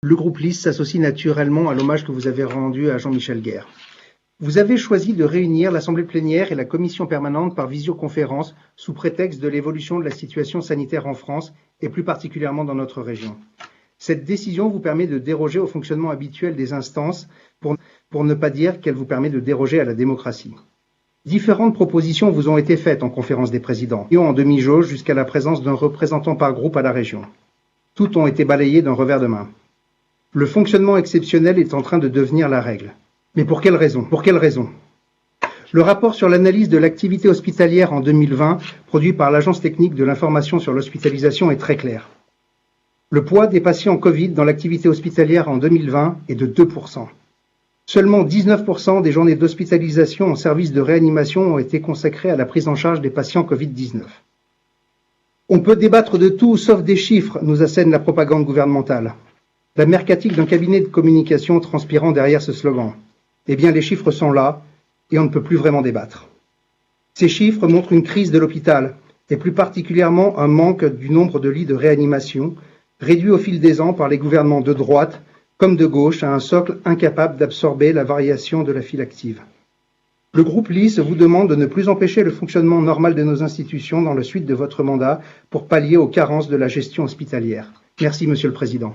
Le groupe LIS s'associe naturellement à l'hommage que vous avez rendu à Jean-Michel Guerre. Vous avez choisi de réunir l'Assemblée plénière et la Commission permanente par visioconférence sous prétexte de l'évolution de la situation sanitaire en France et plus particulièrement dans notre région. Cette décision vous permet de déroger au fonctionnement habituel des instances pour ne pas dire qu'elle vous permet de déroger à la démocratie. Différentes propositions vous ont été faites en conférence des présidents, en demi-jauge jusqu'à la présence d'un représentant par groupe à la région. Toutes ont été balayées d'un revers de main. Le fonctionnement exceptionnel est en train de devenir la règle. Mais pour quelle raison? Le rapport sur l'analyse de l'activité hospitalière en 2020, produit par l'Agence technique de l'information sur l'hospitalisation, est très clair. Le poids des patients Covid dans l'activité hospitalière en 2020 est de 2%. Seulement 19% des journées d'hospitalisation en service de réanimation ont été consacrées à la prise en charge des patients Covid-19. On peut débattre de tout sauf des chiffres, nous assène la propagande gouvernementale. La mercatique d'un cabinet de communication transpirant derrière ce slogan. Eh bien, les chiffres sont là et on ne peut plus vraiment débattre. Ces chiffres montrent une crise de l'hôpital et plus particulièrement un manque du nombre de lits de réanimation, réduit au fil des ans par les gouvernements de droite comme de gauche à un socle incapable d'absorber la variation de la file active. Le groupe LIS vous demande de ne plus empêcher le fonctionnement normal de nos institutions dans la suite de votre mandat pour pallier aux carences de la gestion hospitalière. Merci, Monsieur le Président.